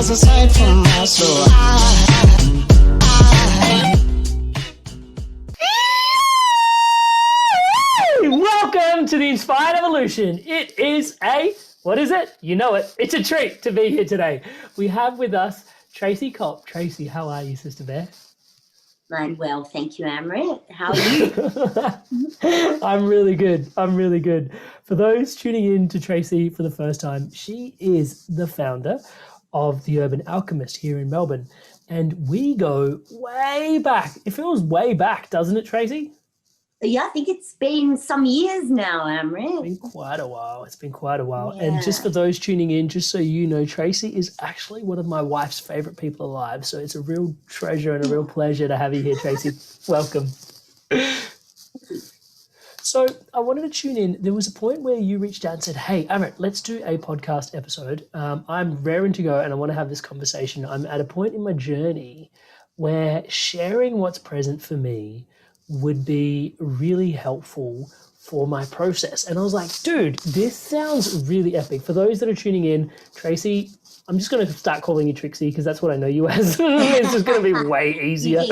was a sight for my soul. Welcome to the Inspired Evolution. It is what is it? You know it. It's a treat to be here today. We have with us Tracy Culp. Tracy, how are you, Sister Bear? I'm well, thank you, Amrit. How are you? I'm really good. For those tuning in to Tracy for the first time, she is the founder of The Urban Alchemist here in Melbourne. And we go way back. It feels way back, doesn't it, Tracy? Yeah, I think it's been some years now, Amrit. It's been quite a while. Yeah. And just for those tuning in, just so you know, Tracy is actually one of my wife's favorite people alive. So it's a real treasure and a real pleasure to have you here, Tracy. Welcome. So I wanted to tune in. There was a point where you reached out and said, hey, Amrit, let's do a podcast episode. I'm raring to go and I want to have this conversation. I'm at a point in my journey where sharing what's present for me would be really helpful for my process. And I was like, dude, this sounds really epic. For those that are tuning in, Tracy, I'm just going to start calling you Trixie because that's what I know you as. It's just going to be way easier.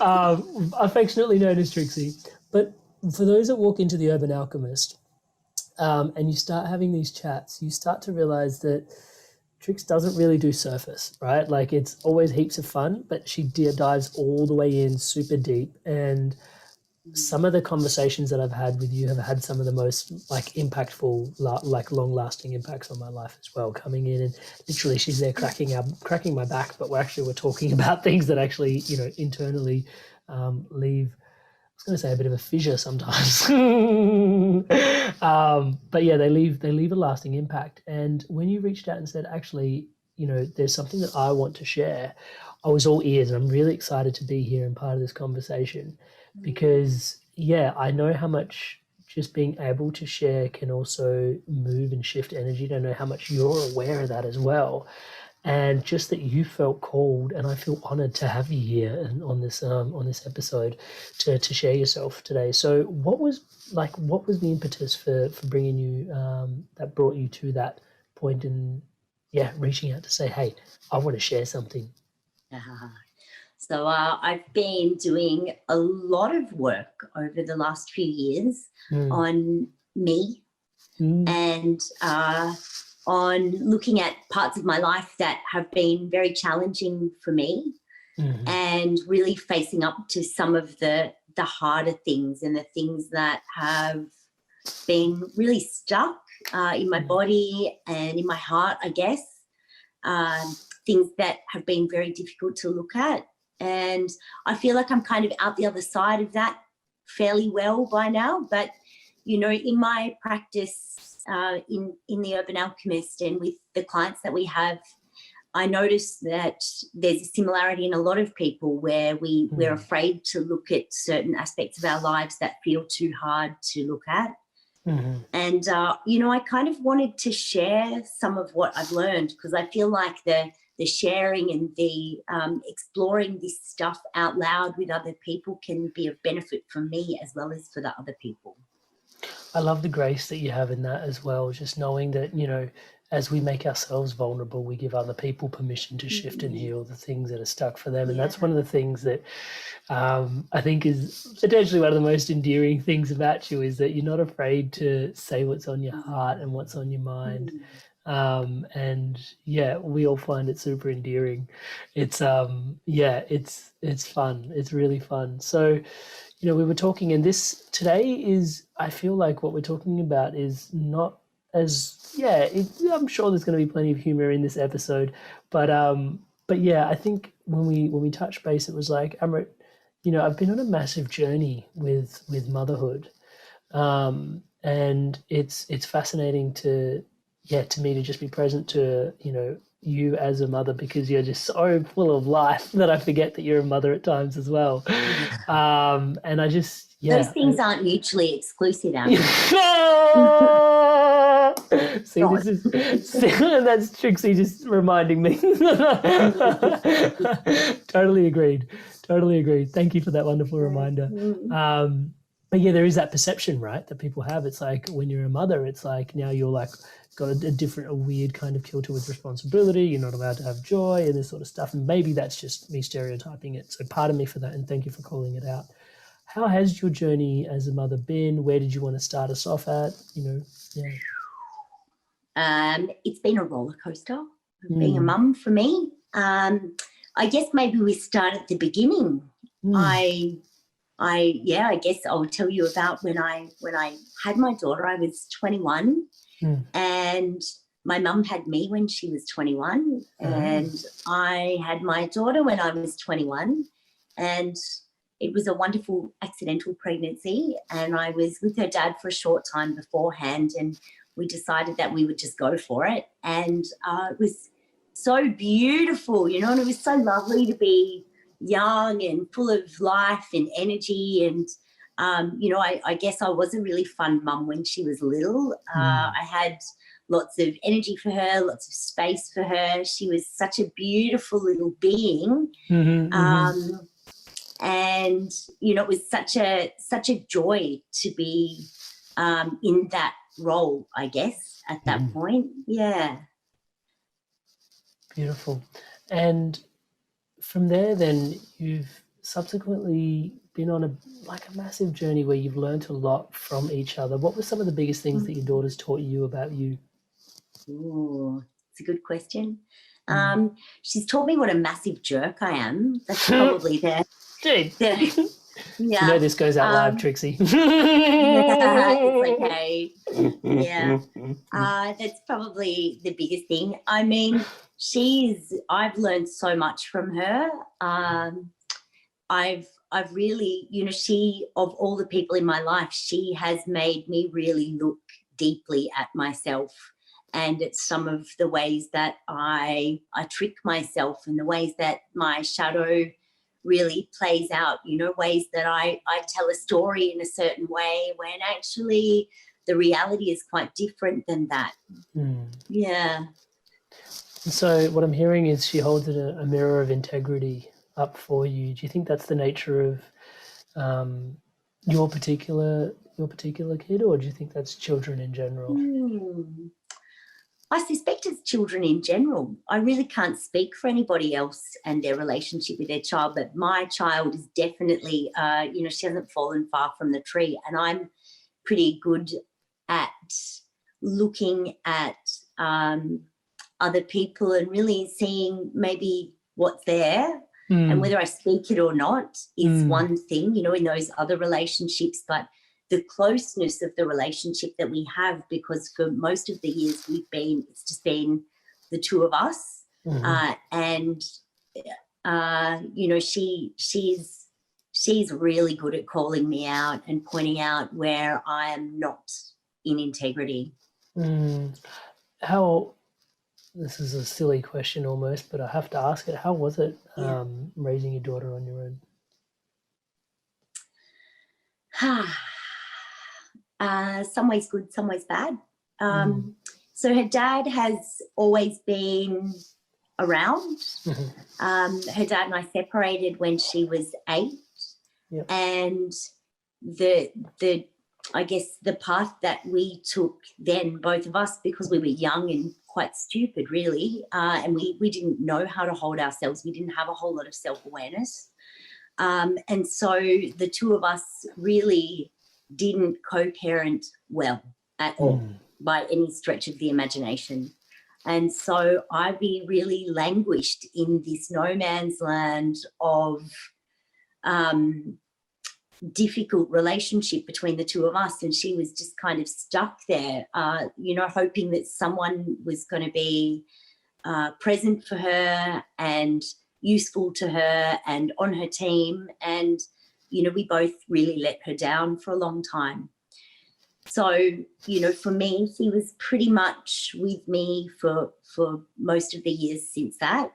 Affectionately known as Trixie. But for those that walk into The Urban Alchemist and you start having these chats, you start to realize that Trix doesn't really do surface, right? Like it's always heaps of fun, but she dives all the way in super deep. And some of the conversations that I've had with you have had some of the most like impactful, like long-lasting impacts on my life as well. Coming in and literally she's there cracking my back, but we're talking about things that actually, internally leave. I was going to say a bit of a fissure sometimes, but yeah, they leave a lasting impact. And when you reached out and said, actually, there's something that I want to share, I was all ears, and I'm really excited to be here and part of this conversation because, yeah, I know how much just being able to share can also move and shift energy. I know how much you're aware of that as well. And just that you felt called, and I feel honored to have you here and on this episode to share yourself today. So what was the impetus for bringing you that brought you to that point and reaching out to say, hey, I want to share something? So I've been doing a lot of work over the last few years on me and on looking at parts of my life that have been very challenging for me and really facing up to some of the harder things and the things that have been really stuck in my body and in my heart, I guess, things that have been very difficult to look at. And I feel like I'm kind of out the other side of that fairly well by now. But, in my practice in The Urban Alchemist and with the clients that we have, I noticed that there's a similarity in a lot of people where we're afraid to look at certain aspects of our lives that feel too hard to look at. And, I kind of wanted to share some of what I've learned because I feel like the sharing and the exploring this stuff out loud with other people can be of benefit for me as well as for the other people. I love the grace that you have in that as well, just knowing that, as we make ourselves vulnerable, we give other people permission to shift and heal the things that are stuck for them. And that's one of the things that I think is potentially one of the most endearing things about you is that you're not afraid to say what's on your heart and what's on your mind. And we all find it super endearing. It's it's fun. It's really fun. So, we were talking, and this today is, I feel like what we're talking about is not as, I'm sure there's going to be plenty of humor in this episode, but I think when we touched base, it was like, Amrit, I've been on a massive journey with motherhood. And it's fascinating to me to just be present to, you as a mother, because you're just so full of life that I forget that you're a mother at times as well. And I just, those things aren't mutually exclusive. See, that's Trixie just reminding me. Totally agreed. Thank you for that wonderful reminder. But yeah, there is that perception, right, that people have. It's like when you're a mother, it's like now you're like got a different, a weird kind of kilter with responsibility. You're not allowed to have joy and this sort of stuff. And maybe that's just me stereotyping it. So pardon me for that, and thank you for calling it out. How has your journey as a mother been? Where did you want to start us off at? Yeah. It's been a roller coaster being a mum for me. I guess maybe we start at the beginning. I guess I'll tell you about when I had my daughter. I was 21, and my mum had me when she was 21, and I had my daughter when I was 21, and it was a wonderful accidental pregnancy, and I was with her dad for a short time beforehand, and we decided that we would just go for it, and it was so beautiful, and it was so lovely to be young and full of life and energy. And I guess I was a really fun mum when she was little. I had lots of energy for her, lots of space for her. She was such a beautiful little being. And it was such a joy to be in that role, I guess, at that point. Yeah. Beautiful. And from there, then you've subsequently been on a massive journey where you've learned a lot from each other. What were some of the biggest things that your daughters taught you about you? Ooh, it's a good question. She's taught me what a massive jerk I am. That's probably the You know this goes out live, Trixie. It's okay. Yeah. That's probably the biggest thing. I mean, I've learned so much from her. I've really, of all the people in my life, she has made me really look deeply at myself, and it's some of the ways that I trick myself, and the ways that my shadow really plays out, ways that I tell a story in a certain way when actually the reality is quite different than that. Yeah. So what I'm hearing is she holds a mirror of integrity up for you. Do you think that's the nature of your particular kid, or do you think that's children in general? I suspect it's children in general. I really can't speak for anybody else and their relationship with their child, but my child is definitely, she hasn't fallen far from the tree, and I'm pretty good at looking at other people and really seeing maybe what's there, and whether I speak it or not is one thing, in those other relationships, but the closeness of the relationship that we have, because for most of the years it's just been the two of us. And she's really good at calling me out and pointing out where I am not in integrity. This is a silly question almost, but I have to ask it. How was it raising your daughter on your own? Some ways good, some ways bad. So her dad has always been around. Her dad and I separated when she was 8. Yep. And I guess the path that we took then, both of us, because we were young and quite stupid really, and we didn't know how to hold ourselves. We didn't have a whole lot of self-awareness. And so the two of us really didn't co-parent well at all by any stretch of the imagination. And so Ivy really languished in this no man's land of difficult relationship between the two of us, and she was just kind of stuck there, hoping that someone was going to be present for her and useful to her and on her team. And we both really let her down for a long time. So for me, she was pretty much with me for most of the years since that.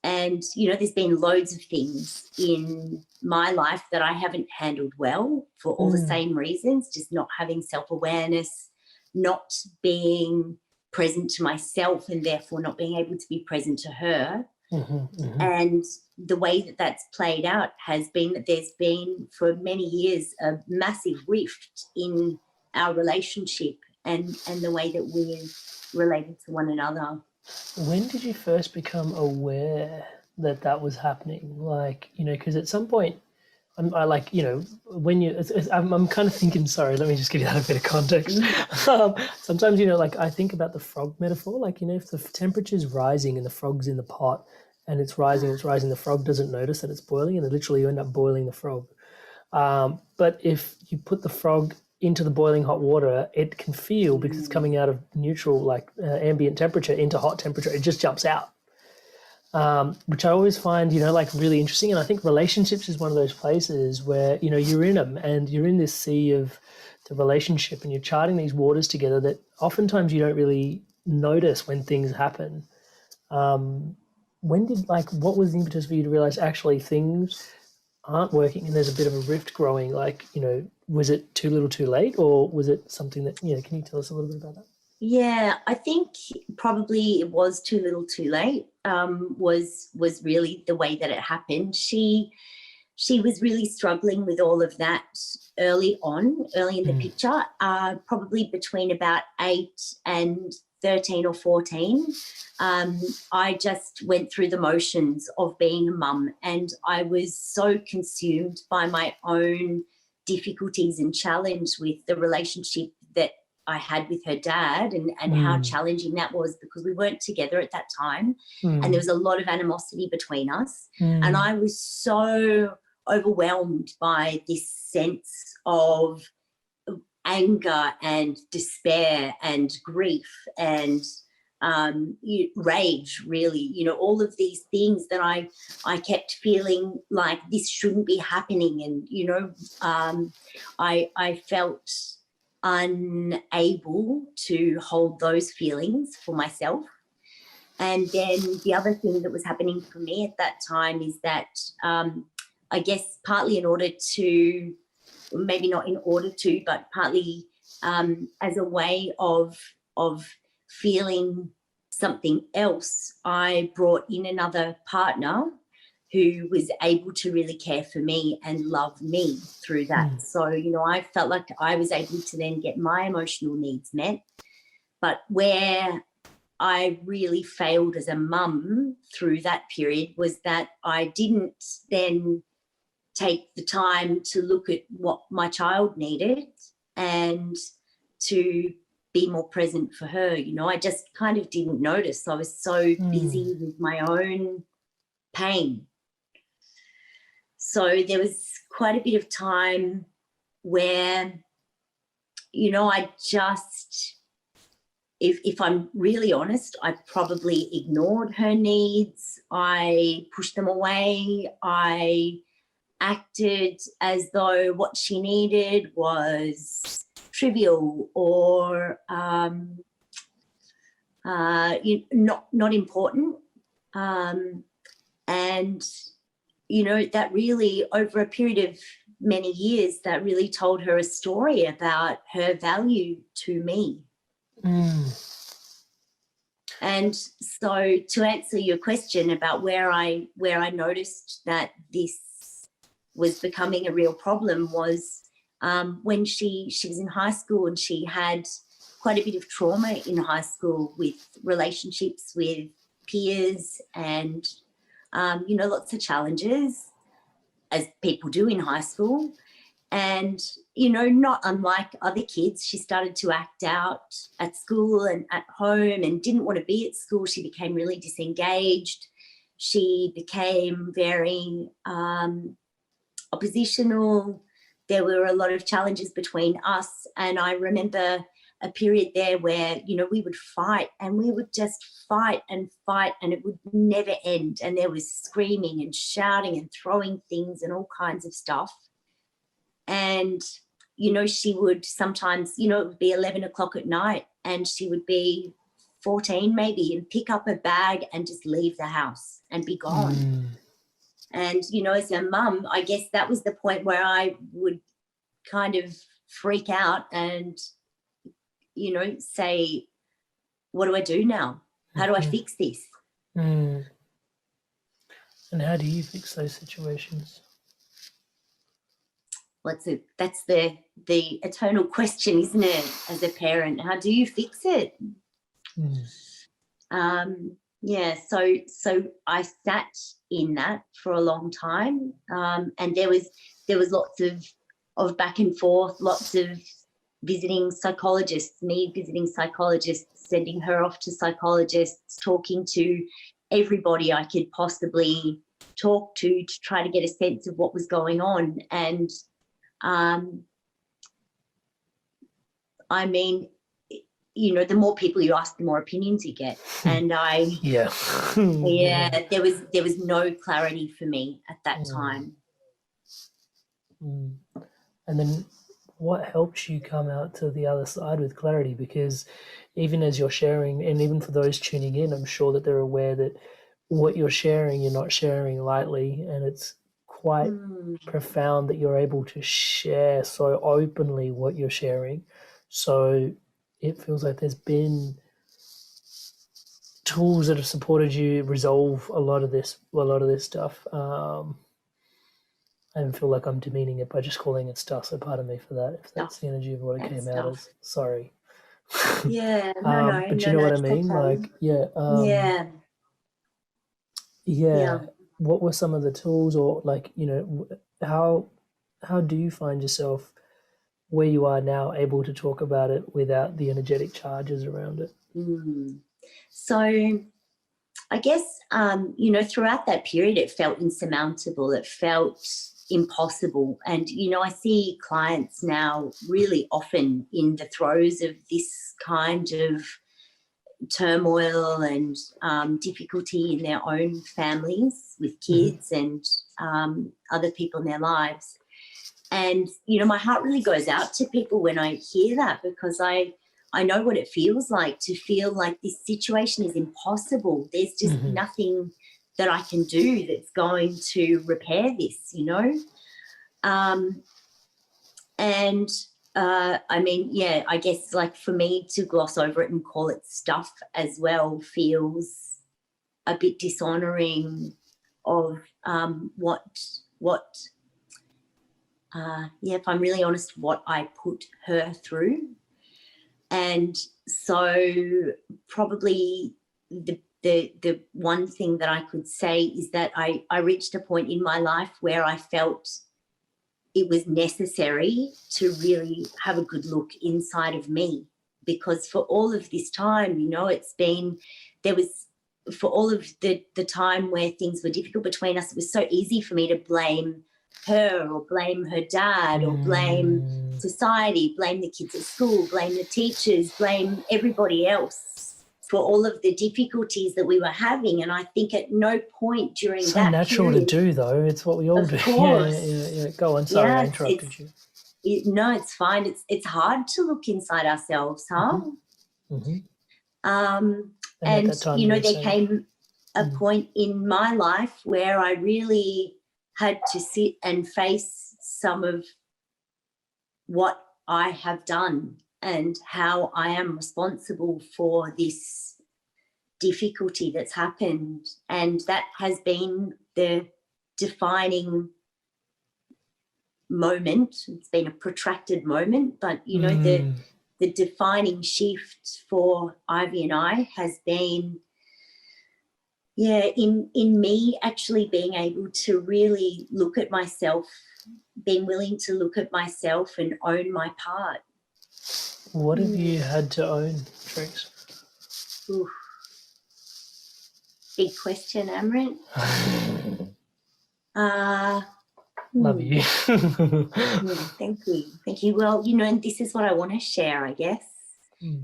And there's been loads of things in my life that I haven't handled well for all the same reasons, just not having self-awareness, not being present to myself, and therefore not being able to be present to her. And the way that that's played out has been that there's been for many years a massive rift in our relationship and the way that we're related to one another. When did you first become aware that that was happening? Like, you know, because at some point, I like, you know, when you, I'm kind of thinking, sorry, let me just give you that a bit of context. Sometimes, you know, like I think about the frog metaphor, like, you know, if the temperature's rising and the frog's in the pot and it's rising, the frog doesn't notice that it's boiling and then literally you end up boiling the frog. But if you put the frog into the boiling hot water, it can feel, because it's coming out of neutral, like ambient temperature into hot temperature, it just jumps out. Which I always find, you know, like really interesting. And I think relationships is one of those places where, you know, you're in them and you're in this sea of the relationship and you're charting these waters together that oftentimes you don't really notice when things happen. What was the impetus for you to realize actually things aren't working and there's a bit of a rift growing? Like, you know, was it too little too late, or was it something that, you know, can you tell us a little bit about that? Yeah, I think probably it was too little too late, was really the way that it happened. She was really struggling with all of that early in the picture, probably between about 8 and 13 or 14. I just went through the motions of being a mum, and I was so consumed by my own difficulties and challenge with the relationship that I had with her dad and how challenging that was, because we weren't together at that time and there was a lot of animosity between us. And I was so overwhelmed by this sense of anger and despair and grief and rage, really, you know, all of these things that I kept feeling like this shouldn't be happening. And, you know, I felt unable to hold those feelings for myself. And then the other thing that was happening for me at that time is that I guess partly in order to, maybe not in order to, but partly as a way of feeling something else, I brought in another partner who was able to really care for me and love me through that. So, you know, I felt like I was able to then get my emotional needs met. But where I really failed as a mum through that period was that I didn't then take the time to look at what my child needed and to be more present for her. You know, I just kind of didn't notice. I was so busy with my own pain. So there was quite a bit of time where, you know, I just, if I'm really honest, I probably ignored her needs. I pushed them away. I acted as though what she needed was trivial or not important. And you know, that really, over a period of many years, that really told her a story about her value to me. And so to answer your question about where I noticed that this was becoming a real problem was when she was in high school, and she had quite a bit of trauma in high school with relationships with peers and you know, lots of challenges, as people do in high school. And, you know, not unlike other kids, she started to act out at school and at home and didn't want to be at school. She became really disengaged. She became very oppositional. There were a lot of challenges between us. And I remember a period there where, you know, we would fight, and we would just fight, and it would never end. And there was screaming and shouting and throwing things and all kinds of stuff. And, you know, she would sometimes, you know, it would be 11 o'clock at night and she would be 14 maybe, and pick up a bag and just leave the house and be gone. And, you know, as a mum, I guess that was the point where I would kind of freak out and, you know, say, what do I do now? How do I fix this? And how do you fix those situations? That's the eternal question, isn't it? As a parent, how do you fix it? Yeah, so I sat in that for a long time, and there was lots of back and forth, lots of visiting psychologists, me visiting psychologists, sending her off to psychologists, talking to everybody I could possibly talk to try to get a sense of what was going on. And I mean, you know, the more people you ask, the more opinions you get. And yeah, there was no clarity for me at that time. And then what helps you come out to the other side with clarity? Because even as you're sharing, and even for those tuning in, I'm sure that they're aware that what you're sharing, you're not sharing lightly, and it's quite profound that you're able to share so openly what you're sharing. So it feels like there's been tools that have supported you resolve a lot of this stuff. I don't feel like I'm demeaning it by just calling it stuff, so pardon me for that, if that's the energy of what it came out as. Sorry. Yeah, but you know what I mean? Like, yeah. What were some of the tools, or like, you know, how do you find yourself where you are now able to talk about it without the energetic charges around it? So I guess, you know, throughout that period, it felt insurmountable. It felt impossible. And, you know, I see clients now really often in the throes of this kind of turmoil and difficulty in their own families with kids and other people in their lives. And, you know, my heart really goes out to people when I hear that, because I know what it feels like to feel like this situation is impossible. There's just nothing that I can do that's going to repair this, you know. I mean, yeah, I guess like for me to gloss over it and call it stuff as well feels a bit dishonouring of if I'm really honest, what I put her through. And so probably the one thing that I could say is that I reached a point in my life where I felt it was necessary to really have a good look inside of me, because for all of this time, you know, for all of the time where things were difficult between us, it was so easy for me to blame her or blame her dad or blame society, blame the kids at school, blame the teachers, blame everybody else for all of the difficulties that we were having. And I think at no point during that period... So natural to do, though. It's what we all do. Yeah. Go on. Sorry, I interrupted you. No, it's fine. It's hard to look inside ourselves, huh? And you know, there came a point in my life where I really had to sit and face some of what I have done and how I am responsible for this difficulty that's happened. And that has been the defining moment. It's been a protracted moment, but, you know, the defining shift for Ivy and I has been, in me actually being able to really look at myself, being willing to look at myself and own my part. What have you had to own, Trix? Oof. Big question, Amrit. Love you. Thank you. Well, you know, and this is what I want to share, I guess,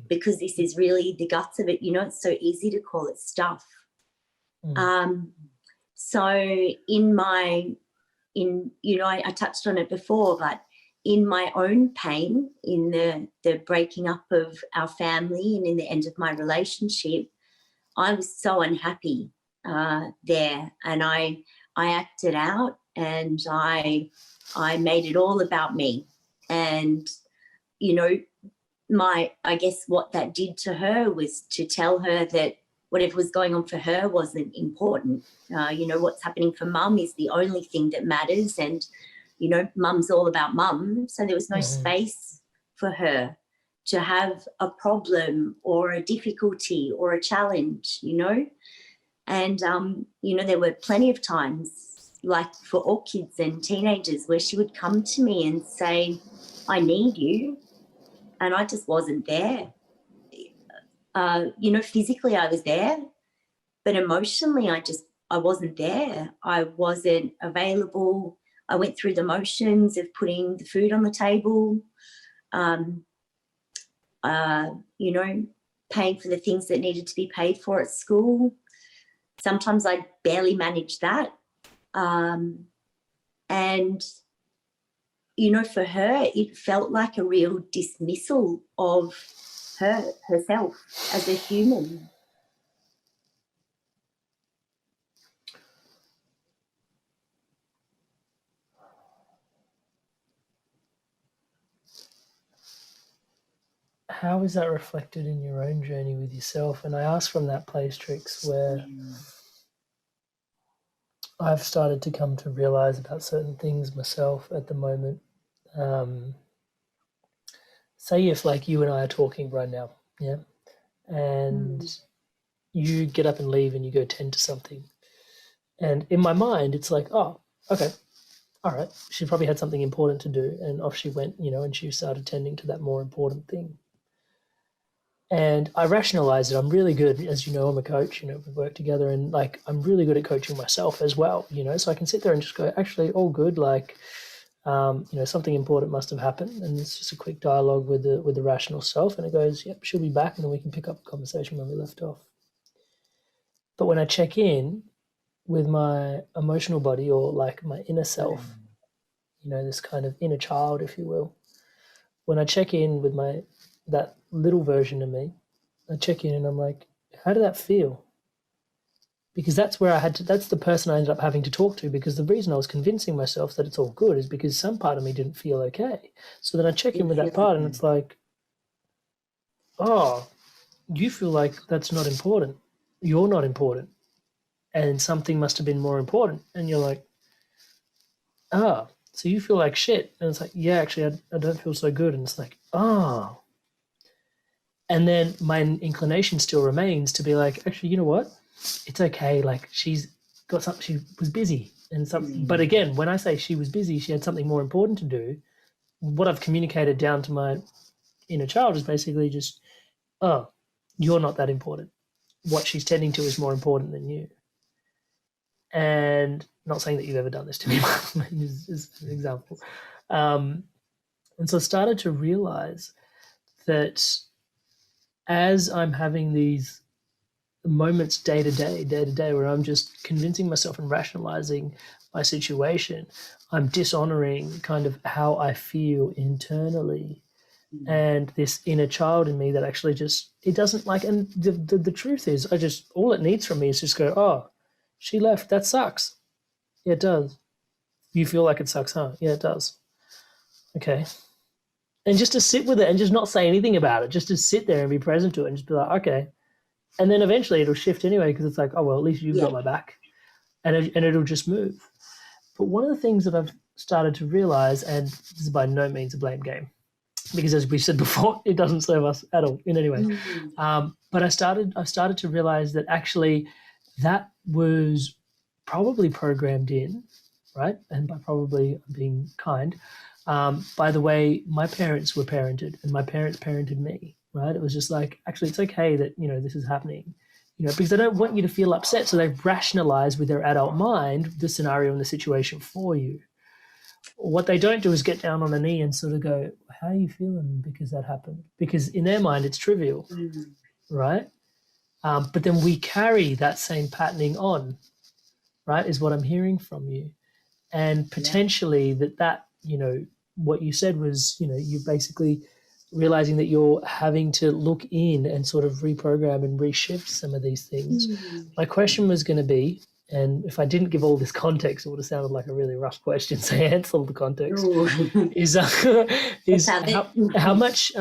because this is really the guts of it. You know, it's so easy to call it stuff. So I touched on it before, but in my own pain, in the breaking up of our family and in the end of my relationship, I was so unhappy there, and I acted out, and I made it all about me. And, you know, I guess what that did to her was to tell her that whatever was going on for her wasn't important. What's happening for mum is the only thing that matters. And, mum's all about mum. So there was no space for her to have a problem or a difficulty or a challenge, And, there were plenty of times, like for all kids and teenagers, where she would come to me and say, I need you. And I just wasn't there. Physically I was there, but emotionally I wasn't there. I wasn't available. I went through the motions of putting the food on the table, paying for the things that needed to be paid for at school. Sometimes I barely managed that. And, for her, it felt like a real dismissal of herself as a human. How is that reflected in your own journey with yourself? And I ask from that place, Trix, where I've started to come to realize about certain things myself at the moment. Say if like you and I are talking right now, yeah, and you get up and leave and you go tend to something. And in my mind, it's like, oh, okay, all right. She probably had something important to do, and off she went, and she started tending to that more important thing. And I rationalize it. I'm really good, as you know, I'm a coach, we work together, and like I'm really good at coaching myself as well, so I can sit there and just go, actually, all good, like, something important must have happened, and it's just a quick dialogue with the rational self, and it goes, yep, she'll be back, and then we can pick up the conversation when we left off. But when I check in with my emotional body, or like my inner self, this kind of inner child, if you will, when I check in with that little version of me, I check in and I'm like, how did that feel? Because that's where that's the person I ended up having to talk to, because the reason I was convincing myself that it's all good is because some part of me didn't feel okay. So then I check in with that part and it's like, oh, you feel like that's not important. You're not important. And something must have been more important. And you're like, so you feel like shit. And it's like, yeah, actually, I don't feel so good. And it's like, oh. And then my inclination still remains to be like, actually, you know what? It's okay. Like she's got something, she was busy and something. But again, when I say she was busy, she had something more important to do. What I've communicated down to my inner child is basically just, oh, you're not that important. What she's tending to is more important than you. And not saying that you've ever done this to me, is an example. And so I started to realize that as I'm having these moments day to day, where I'm just convincing myself and rationalizing my situation, I'm dishonoring kind of how I feel internally. And this inner child in me that actually just, it doesn't like, and the truth is, all it needs from me is just go, oh, she left, that sucks. Yeah, it does. You feel like it sucks, huh? Yeah, it does. Okay. And just to sit with it and just not say anything about it, just to sit there and be present to it and just be like, okay. And then eventually it'll shift anyway, because it's like, oh, well, at least you've got my back. And it'll just move. But one of the things that I've started to realize, and this is by no means a blame game, because as we said before, it doesn't serve us at all in any way. But I've started to realize that actually that was probably programmed in, right? And by probably being kind, by the way my parents were parented, and my parents parented me, right? It was just like, actually, it's okay that, this is happening, because they don't want you to feel upset. So they've rationalized with their adult mind the scenario and the situation for you. What they don't do is get down on a knee and sort of go, how are you feeling because that happened? Because in their mind, it's trivial, right? But then we carry that same patterning on, right, is what I'm hearing from you. And potentially that what you said was, you're basically realizing that you're having to look in and sort of reprogram and reshift some of these things. My question was going to be, and if I didn't give all this context, it would have sounded like a really rough question. So answer all the context. Is how much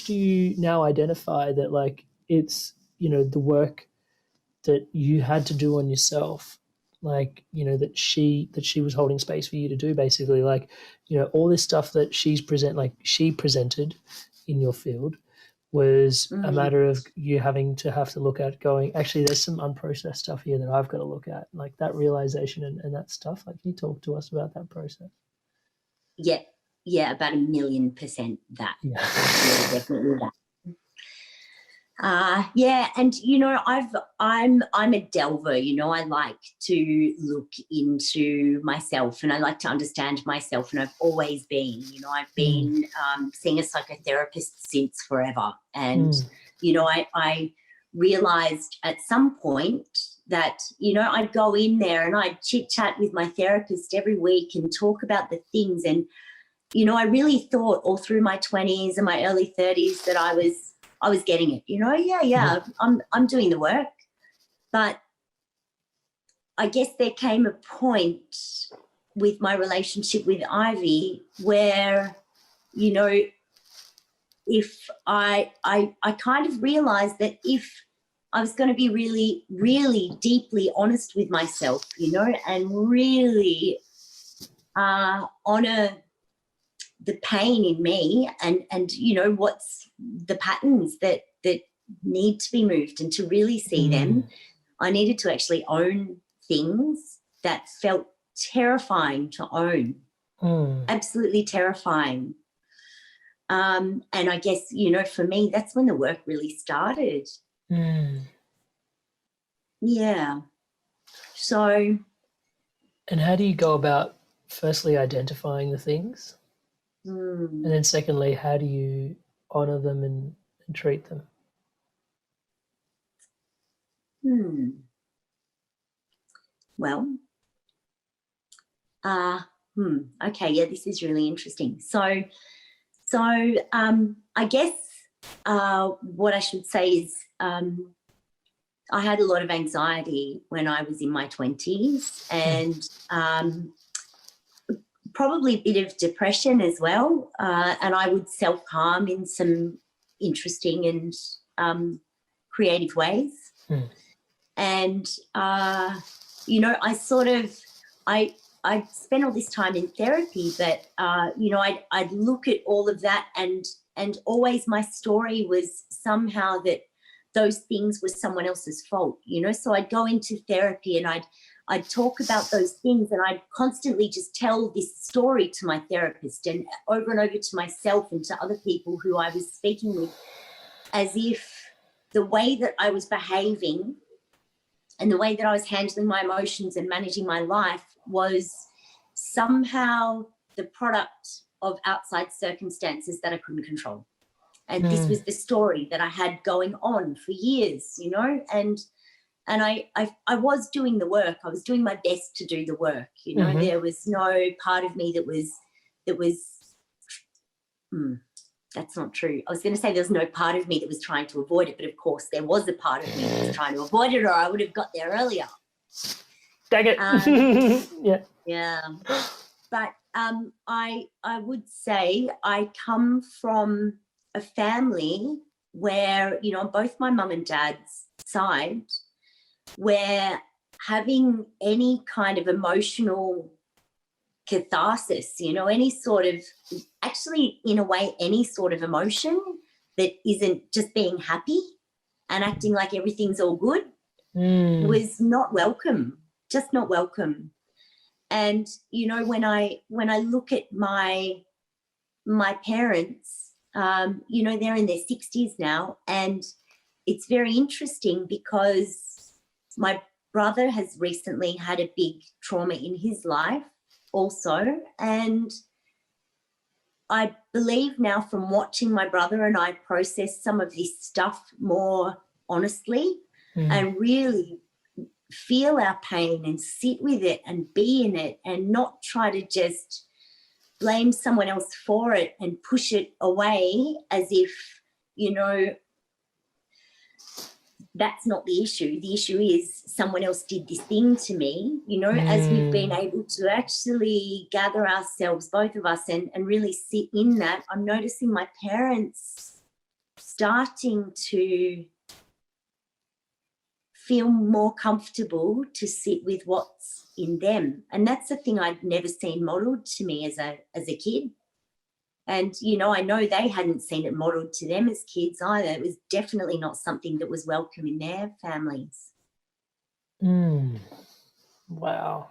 do you now identify that like it's the work that you had to do on yourself, like, that she was holding space for you to do, basically, like, all this stuff that she presented in your field was a matter of you having to look at going, actually, there's some unprocessed stuff here that I've got to look at, like that realization and that stuff. Like, can you talk to us about that process? Yeah, about 1,000,000% that. Yeah. Yeah, definitely that. And I'm a delver. I like to look into myself, and I like to understand myself, and I've always been. I've been seeing a psychotherapist since forever, and I realized at some point that I'd go in there and I'd chit chat with my therapist every week and talk about the things, and I really thought all through my 20s and my early 30s that I was getting it, I'm doing the work. But I guess there came a point with my relationship with Ivy where, if I kind of realized that if I was going to be really, really deeply honest with myself, and really honor the pain in me and what's the patterns that need to be moved, and to really see them, I needed to actually own things that felt terrifying to own, absolutely terrifying. And I guess, for me, that's when the work really started. Yeah. So. And how do you go about firstly identifying the things? And then secondly, how do you honor them and treat them? Well, okay, yeah, this is really interesting. So I guess what I should say is I had a lot of anxiety when I was in my 20s, and probably a bit of depression as well, and I would self-harm in some interesting and creative ways. And I spent all this time in therapy, but I'd look at all of that, and always my story was somehow that those things were someone else's fault. So I'd go into therapy and I'd talk about those things, and I'd constantly just tell this story to my therapist and over to myself and to other people who I was speaking with, as if the way that I was behaving and the way that I was handling my emotions and managing my life was somehow the product of outside circumstances that I couldn't control. And this was the story that I had going on for years, and I was doing the work. I was doing my best to do the work, There was no part of me that was that's not true. I was going to say there's no part of me that was trying to avoid it, but of course there was a part of me that was trying to avoid it, or I would have got there earlier. Dang it. Yeah. But I would say I come from a family where, on both my mum and dad's side, where having any kind of emotional catharsis, any sort of, actually in a way, any sort of emotion that isn't just being happy and acting like everything's all good was not welcome, just not welcome. And, when I look at my parents, they're in their 60s now, and it's very interesting because my brother has recently had a big trauma in his life also, and I believe now, from watching my brother and I process some of this stuff more honestly and really feel our pain and sit with it and be in it, and not try to just blame someone else for it and push it away as if, that's not the issue. The issue is someone else did this thing to me, as we've been able to actually gather ourselves, both of us, and really sit in that. I'm noticing my parents starting to feel more comfortable to sit with what's in them. And that's the thing I'd never seen modeled to me as a kid. And, you know, I know they hadn't seen it modeled to them as kids either. It was definitely not something that was welcome in their families. Wow.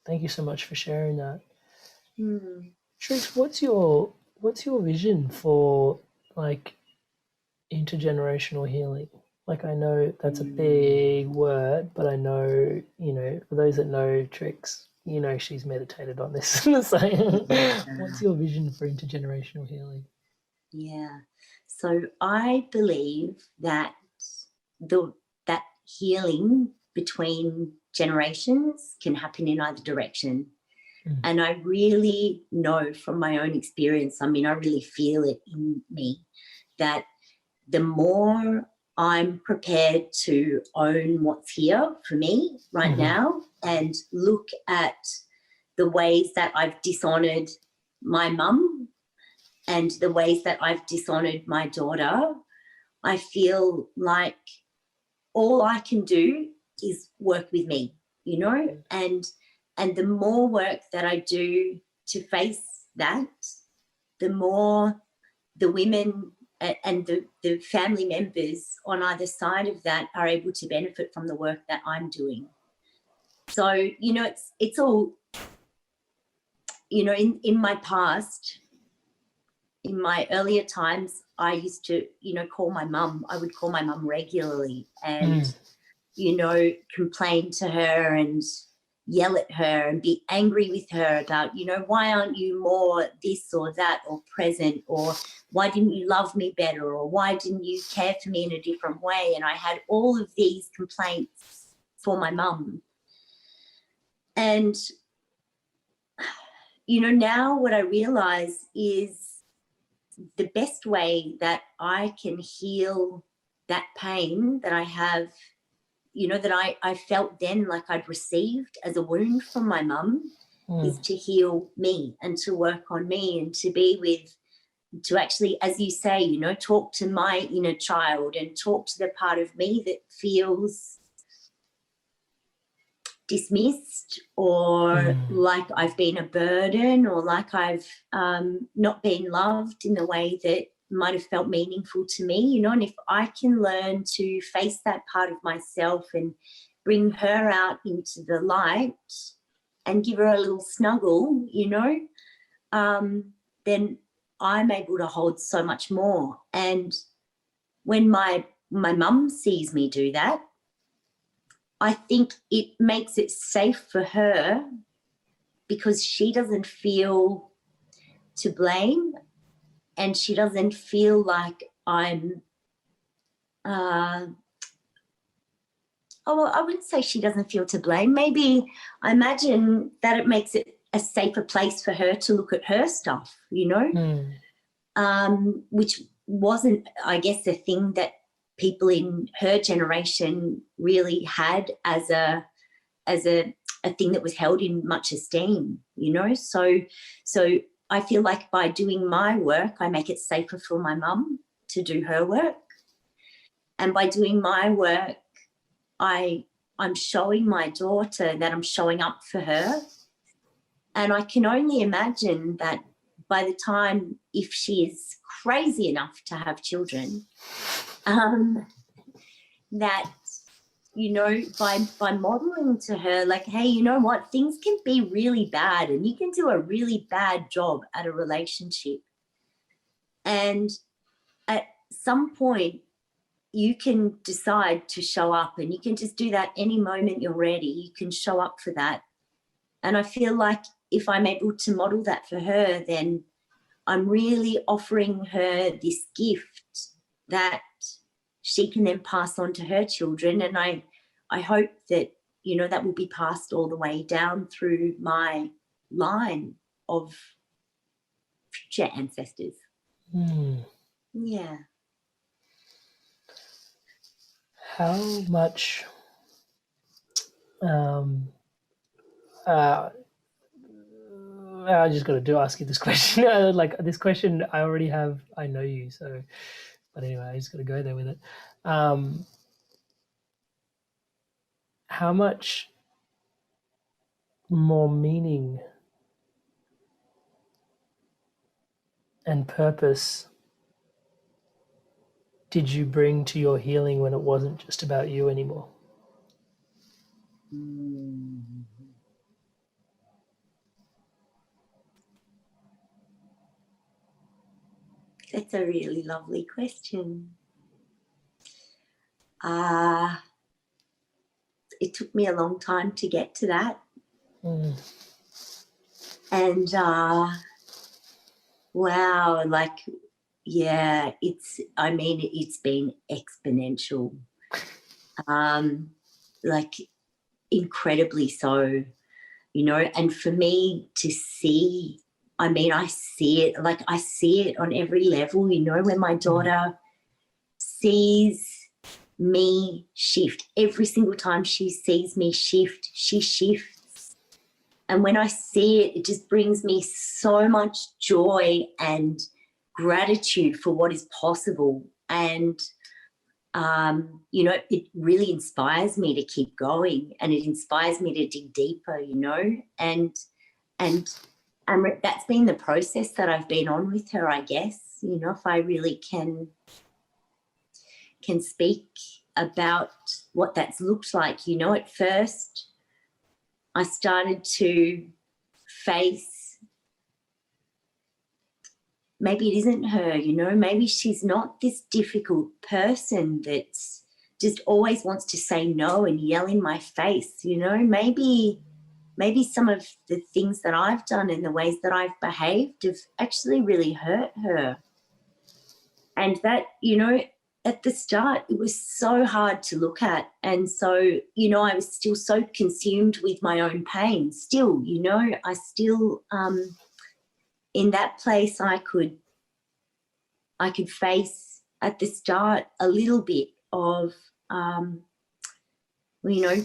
Thank you so much for sharing that. Mm. Trix, what's your vision for like intergenerational healing? Like, I know that's a big word, but I know, you know, for those that know Trix, you know, she's meditated on this. So what's your vision for intergenerational healing? Yeah. So I believe that that healing between generations can happen in either direction. And I really know from my own experience, I mean, I really feel it in me, that the more I'm prepared to own what's here for me right now and look at the ways that I've dishonoured my mum and the ways that I've dishonoured my daughter, I feel like all I can do is work with me, you know, and the more work that I do to face that, the more the women and the family members on either side of that are able to benefit from the work that I'm doing. So, you know, it's all, you know, in my past, in my earlier times, I used to, you know, call my mum. I would call my mum regularly and, you know, complain to her and yell at her and be angry with her about, you know, why aren't you more this or that or present, or why didn't you love me better, or why didn't you care for me in a different way? And I had all of these complaints for my mum. And, you know, now what I realise is the best way that I can heal that pain that I have, you know, that I felt then like I'd received as a wound from my mum, is to heal me and to work on me and to be with, to actually, as you say, you know, talk to my inner child and talk to the part of me that feels dismissed or like I've been a burden or like I've not been loved in the way that might have felt meaningful to me, you know. And if I can learn to face that part of myself and bring her out into the light and give her a little snuggle, you know, then I'm able to hold so much more. And when my mum sees me do that, I think it makes it safe for her because she doesn't feel to blame and she doesn't feel like I'm, I wouldn't say she doesn't feel to blame. Maybe I imagine that it makes it a safer place for her to look at her stuff, you know, which wasn't, I guess, a thing that people in her generation really had as a thing that was held in much esteem, you know. So I feel like by doing my work, I make it safer for my mum to do her work. And by doing my work, I'm showing my daughter that I'm showing up for her. And I can only imagine that by the time, if she is crazy enough to have children, that, you know, by modeling to her, like, hey, you know what, things can be really bad and you can do a really bad job at a relationship. And at some point, you can decide to show up and you can just do that any moment you're ready. You can show up for that. And I feel like if I'm able to model that for her, then I'm really offering her this gift that she can then pass on to her children. And I hope that, you know, that will be passed all the way down through my line of future ancestors. Yeah. How much I just got to ask you this question. Like this question, I already have. I know you, so. But anyway, I just got to go there with it. how much more meaning and purpose did you bring to your healing when it wasn't just about you anymore? That's a really lovely question. It took me a long time to get to that. And wow, like, yeah, it's been exponential. Like incredibly so, you know, and for me to see, I see it on every level, you know, when my daughter sees me shift. Every single time she sees me shift, she shifts. And when I see it, it just brings me so much joy and gratitude for what is possible. And, you know, it really inspires me to keep going, and it inspires me to dig deeper, you know, and that's been the process that I've been on with her, I guess, you know, if I really can speak about what that's looked like. You know, at first I started to face, maybe it isn't her, you know, maybe she's not this difficult person that's just always wants to say no and yell in my face, you know, maybe some of the things that I've done and the ways that I've behaved have actually really hurt her. And that, you know, at the start, it was so hard to look at. And so, you know, I was still so consumed with my own pain. Still, you know, I still, in that place, I could face at the start a little bit of, you know,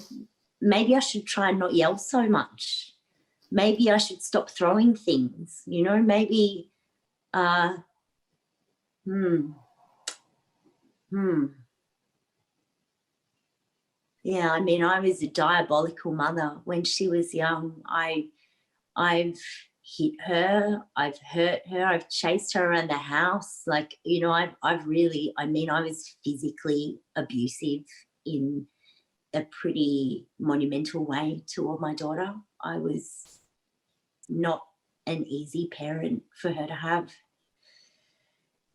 maybe I should try and not yell so much. Maybe I should stop throwing things, you know, maybe, Yeah, I mean, I was a diabolical mother when she was young. I've hit her, I've hurt her, I've chased her around the house. Like, you know, I've really, I mean, I was physically abusive in a pretty monumental way toward my daughter. I was not an easy parent for her to have.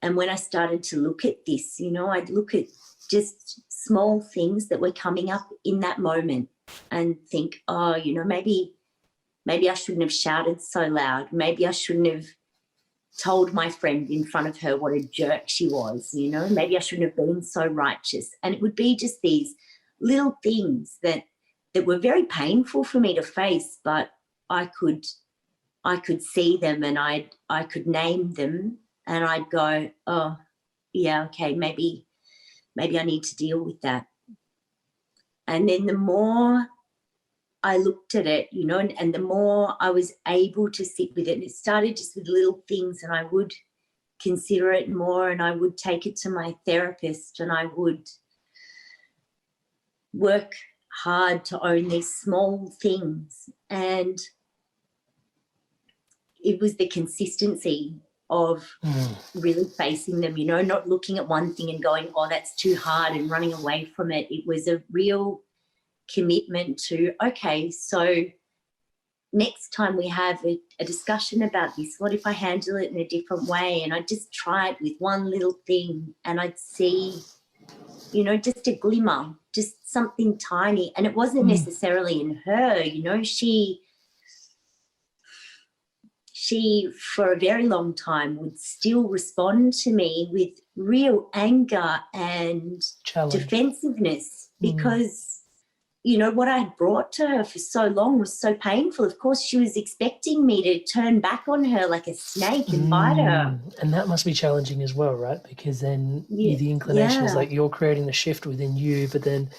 And when I started to look at this, you know, I'd look at just small things that were coming up in that moment and think, oh, you know, maybe I shouldn't have shouted so loud. Maybe I shouldn't have told my friend in front of her what a jerk she was, you know. Maybe I shouldn't have been so righteous. And it would be just these little things that were very painful for me to face, but I could see them and I could name them, and I'd go, oh, yeah, okay, maybe I need to deal with that. And then the more I looked at it, you know, and the more I was able to sit with it, and it started just with little things, and I would consider it more, and I would take it to my therapist, and I would work hard to own these small things. And it was the consistency of really facing them, you know, not looking at one thing and going, oh, that's too hard, and running away from it. It was a real commitment to, okay, so next time we have a discussion about this, what if I handle it in a different way? And I'd just try it with one little thing, and I'd see, you know, just a glimmer, just something tiny. And it wasn't necessarily in her, you know, she for a very long time would still respond to me with real anger and defensiveness, because, you know, what I had brought to her for so long was so painful. Of course, she was expecting me to turn back on her like a snake and bite her. And that must be challenging as well, right? Because then the inclination is like you're creating the shift within you, but then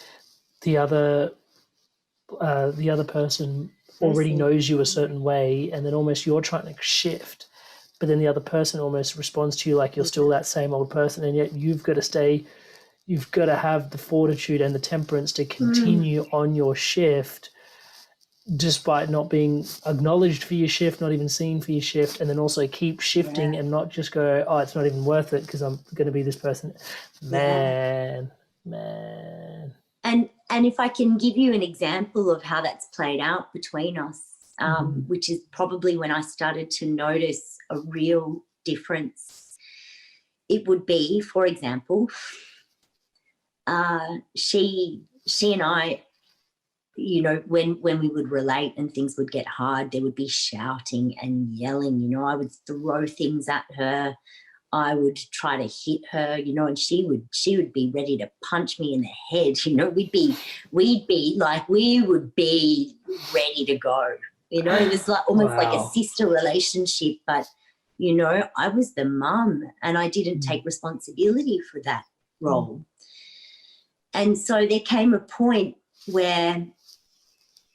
the other person already knows you a certain way, and then almost you're trying to shift, but then the other person almost responds to you like you're still that same old person, and yet you've got to stay, you've got to have the fortitude and the temperance to continue on your shift despite not being acknowledged for your shift, not even seen for your shift, and then also keep shifting and not just go, oh, it's not even worth it because I'm going to be this person. Man. And if I can give you an example of how that's played out between us, which is probably when I started to notice a real difference, it would be, for example, she and I, you know, when we would relate and things would get hard, there would be shouting and yelling. You know, I would throw things at her. I would try to hit her, you know, and she would be ready to punch me in the head. You know, we would be ready to go. You know, it was like almost like a sister relationship. But, you know, I was the mum and I didn't take responsibility for that role. And so there came a point where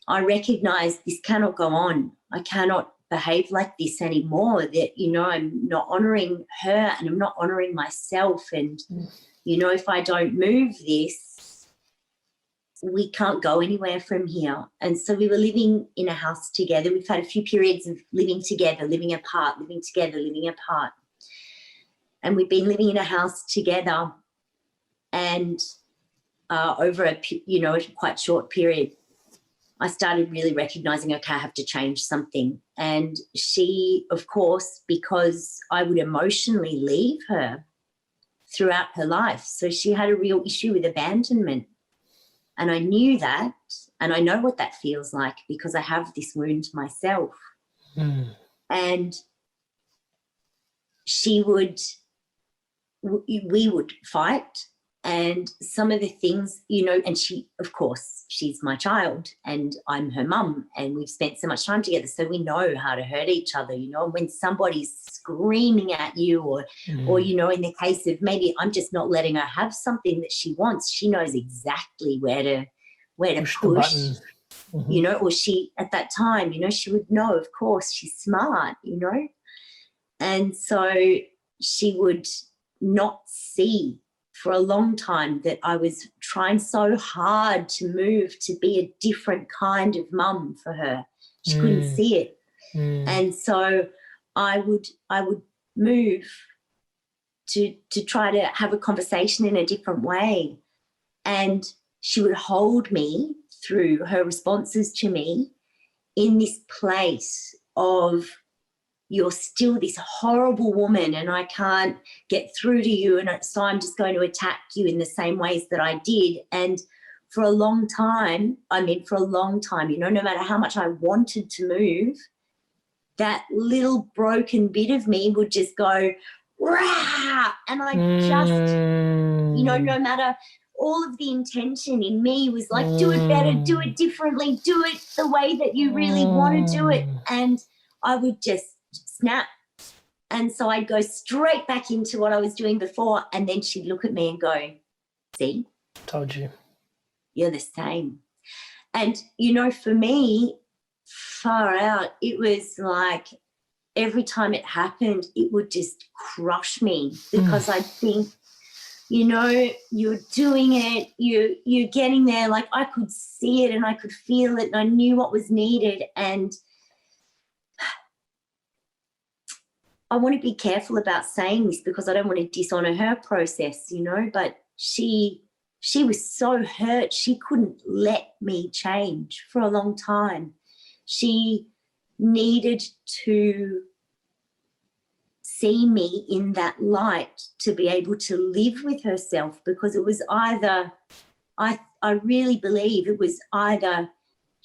I recognised this cannot go on. I cannot behave like this anymore, that, you know, I'm not honouring her and I'm not honouring myself. And, you know, if I don't move this, we can't go anywhere from here. And so we were living in a house together. We've had a few periods of living together, living apart, living together, living apart. And we've been living in a house together, and over a quite short period, I started really recognising, okay, I have to change something. And she, of course, because I would emotionally leave her throughout her life, so she had a real issue with abandonment. And I knew that, and I know what that feels like because I have this wound myself. And we would fight. And some of the things, you know, and she, of course, she's my child and I'm her mum and we've spent so much time together, so we know how to hurt each other, you know. And when somebody's screaming at you or, you know, in the case of maybe I'm just not letting her have something that she wants, she knows exactly where to push. You know, or she, at that time, you know, she would know, of course, she's smart, you know. And so she would not see for a long time that I was trying so hard to move to be a different kind of mum for her. She couldn't see it. And so I would move to try to have a conversation in a different way. And she would hold me through her responses to me in this place of, you're still this horrible woman and I can't get through to you, and so I'm just going to attack you in the same ways that I did. And for a long time, you know, no matter how much I wanted to move, that little broken bit of me would just go, rah! And I just, you know, no matter, all of the intention in me was like, do it better, do it differently, do it the way that you really want to do it. And I would just snap. And so I'd go straight back into what I was doing before, and then she'd look at me and go, see? Told you. You're the same. And, you know, for me, far out, it was like every time it happened, it would just crush me because I'd think, you know, you're doing it, you're getting there. Like I could see it and I could feel it and I knew what was needed. And I want to be careful about saying this because I don't want to dishonour her process, you know, but she was so hurt. She couldn't let me change for a long time. She needed to see me in that light to be able to live with herself, because it was either, I really believe it was either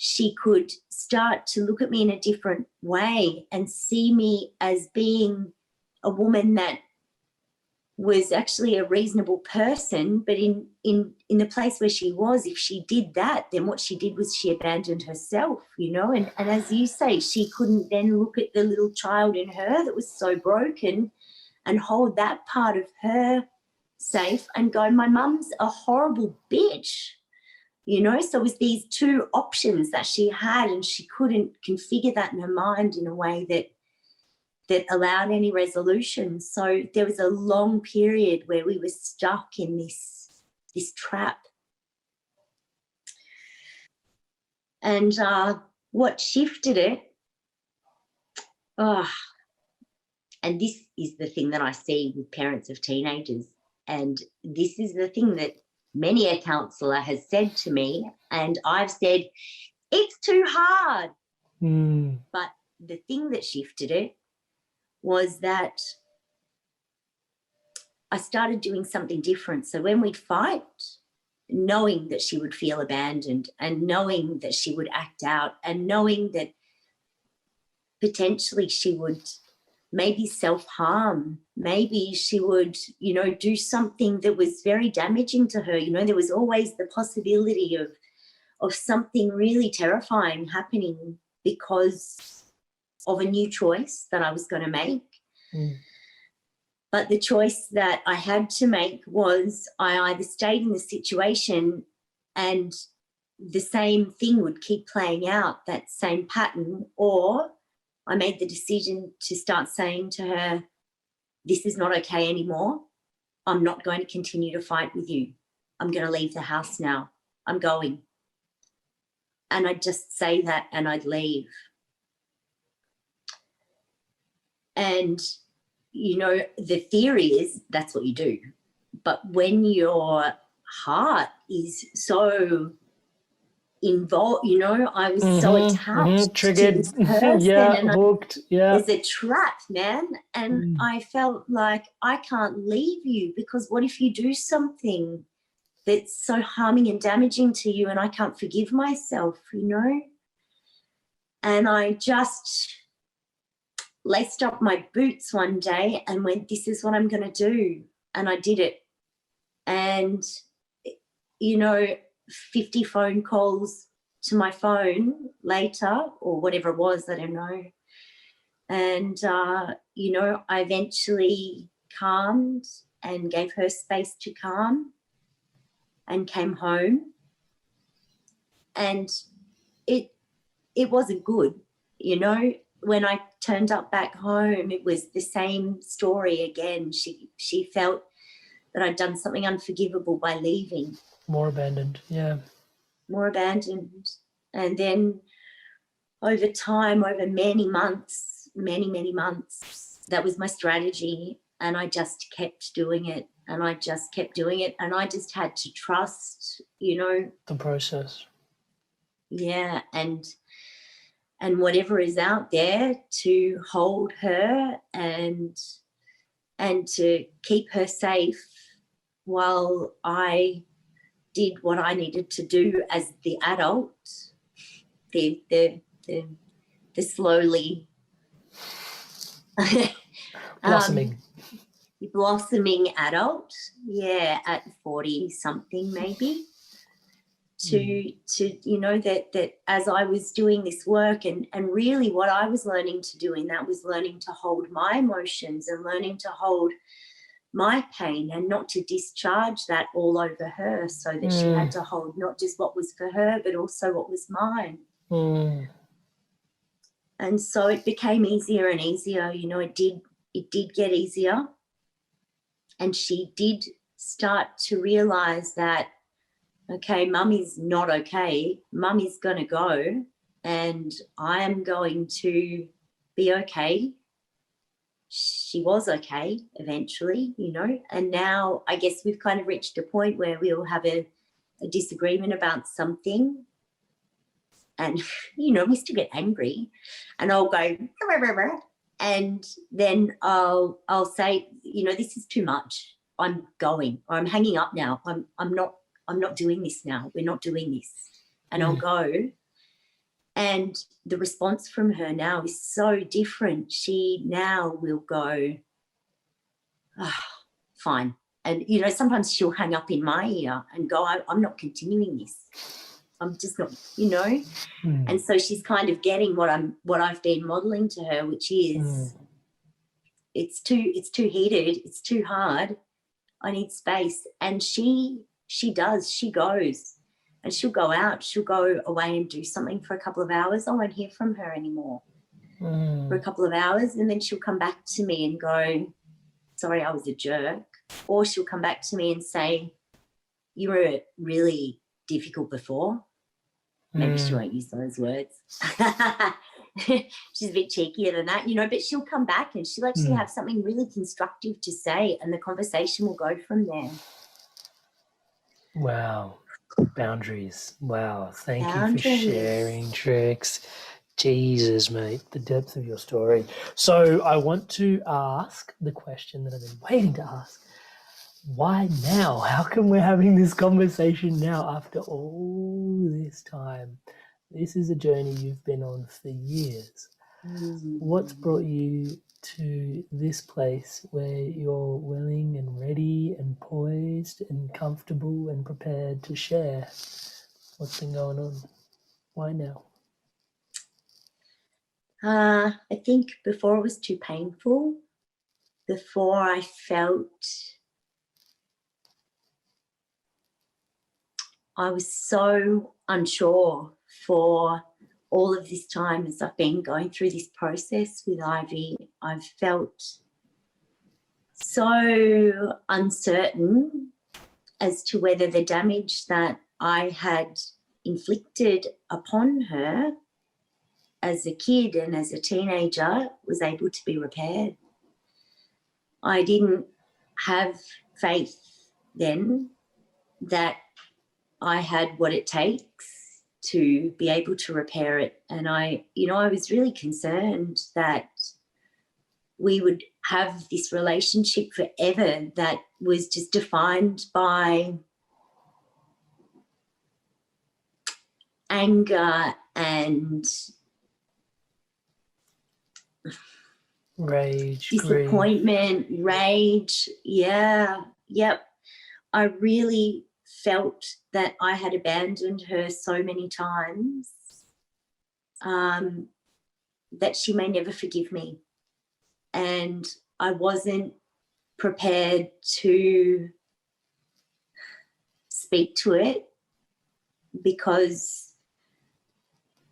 she could start to look at me in a different way and see me as being a woman that was actually a reasonable person, but in the place where she was, if she did that, then what she did was she abandoned herself, you know. And as you say, she couldn't then look at the little child in her that was so broken and hold that part of her safe and go, my mum's a horrible bitch. You know, so it was these two options that she had, and she couldn't configure that in her mind in a way that allowed any resolution. So there was a long period where we were stuck in this this trap. And what shifted it, and this is the thing that I see with parents of teenagers, and this is the thing that many a counsellor has said to me, and I've said, it's too hard. But the thing that shifted it was that I started doing something different. So when we'd fight, knowing that she would feel abandoned and knowing that she would act out and knowing that potentially she would maybe self-harm, maybe she would, do something that was very damaging to her. There was always the possibility of something really terrifying happening because of a new choice that I was going to make. But the choice that I had to make was I either stayed in the situation and the same thing would keep playing out, that same pattern, or I made the decision to start saying to her, this is not okay anymore. I'm not going to continue to fight with you. I'm going to leave the house now. I'm going. And I'd just say that and I'd leave. And, the theory is that's what you do. But when your heart is so involved, I was so attached triggered, to this person, and hooked, it's a trap, man. And I felt like I can't leave you because what if you do something that's so harming and damaging to you and I can't forgive myself, And I just laced up my boots one day and went, this is what I'm going to do. And I did it. And, 50 phone calls to my phone later or whatever it was, I don't know. And, I eventually calmed and gave her space to calm and came home. And it wasn't good, When I turned up back home, it was the same story again. She felt that I'd done something unforgivable by leaving. More abandoned, yeah. More abandoned. And then over time, over many months, that was my strategy. And I just kept doing it. And I just had to trust, the process. Yeah. And whatever is out there, to hold her and to keep her safe while I did what I needed to do as the adult, the slowly blossoming adult, at 40 something maybe. To that as I was doing this work and really what I was learning to do in that was learning to hold my emotions and learning to hold my pain and not to discharge that all over her, so that she had to hold not just what was for her but also what was mine. And so it became easier and easier. It did get easier, and she did start to realize that, okay, Mummy's not okay. Mummy's going to go and I am going to be okay. She was okay eventually, and now I guess we've kind of reached a point where we'll have a disagreement about something and, we still get angry and I'll go, and then I'll say, this is too much. I'm going, or I'm hanging up now. I'm not doing this now. We're not doing this. And I'll go. And the response from her now is so different. She now will go, fine. And, sometimes she'll hang up in my ear and go, I'm not continuing this. I'm just not, And so she's kind of getting what I've been modelling to her, which is it's too heated. It's too hard. I need space. And she goes and she'll go out, she'll go away and do something for a couple of hours. I won't hear from her anymore for a couple of hours. And then she'll come back to me and go, sorry, I was a jerk. Or she'll come back to me and say, you were really difficult before. Maybe she won't use those words. She's a bit cheekier than that, you know, but she'll come back and she'll actually have something really constructive to say, and the conversation will go from there. Wow. Boundaries. Wow. Thank you Boundaries. for sharing, Trix. Jesus, mate, the depth of your story. So I want to ask the question that I've been waiting to ask. Why now? How come we're having this conversation now after all this time? This is a journey you've been on for years. What's brought you to this place where you're willing and ready and poised and comfortable and prepared to share what's been going on? Why now? I think before it was too painful, before I felt I was so unsure for all of this time as I've been going through this process with Ivy. I've felt so uncertain as to whether the damage that I had inflicted upon her as a kid and as a teenager was able to be repaired. I didn't have faith then that I had what it takes to be able to repair it. And I was really concerned that we would have this relationship forever that was just defined by anger and rage, disappointment, rage. Yeah, yep. I really felt that I had abandoned her so many times that she may never forgive me. And I wasn't prepared to speak to it because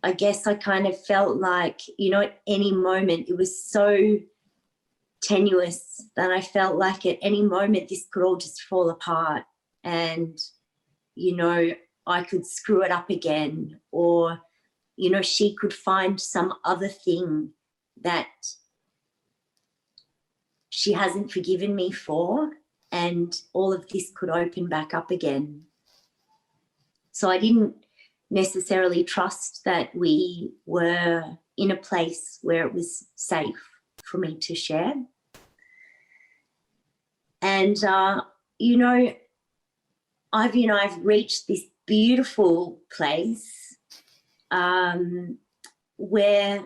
I guess I kind of felt like, at any moment, it was so tenuous that I felt like at any moment this could all just fall apart and, I could screw it up again, or, she could find some other thing that she hasn't forgiven me for, and all of this could open back up again. So I didn't necessarily trust that we were in a place where it was safe for me to share. And, Ivy and I have reached this beautiful place where